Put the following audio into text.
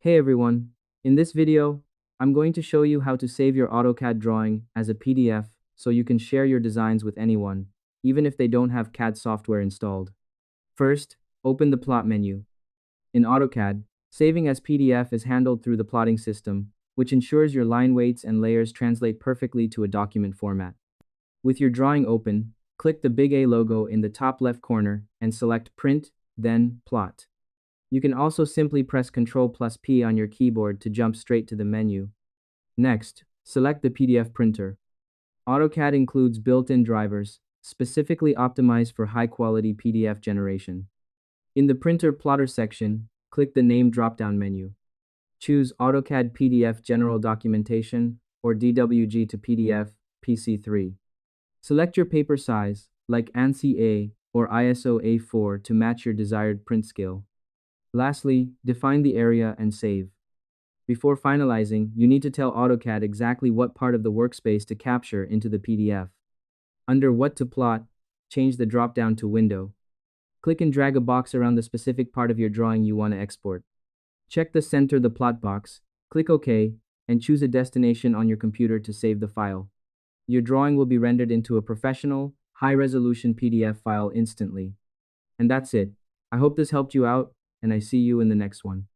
Hey everyone, in this video, I'm going to show you how to save your AutoCAD drawing as a PDF so you can share your designs with anyone, even if they don't have CAD software installed. First, open the plot menu. In AutoCAD, saving as PDF is handled through the plotting system, which ensures your line weights and layers translate perfectly to a document format. With your drawing open, click the big A logo in the top left corner and select Print, then Plot. You can also simply press Ctrl plus P on your keyboard to jump straight to the menu. Next, select the PDF printer. AutoCAD includes built-in drivers, specifically optimized for high-quality PDF generation. In the Printer Plotter section, click the Name drop-down menu. Choose AutoCAD PDF General Documentation, or DWG to PDF, PC3. Select your paper size, like ANSI A or ISO A4 to match your desired print scale. Lastly, define the area and save. Before finalizing, you need to tell AutoCAD exactly what part of the workspace to capture into the PDF. Under What to Plot, change the drop-down to Window. Click and drag a box around the specific part of your drawing you want to export. Check the Center the Plot box, click OK, and choose a destination on your computer to save the file. Your drawing will be rendered into a professional, high-resolution PDF file instantly. And that's it. I hope this helped you out, and I see you in the next one.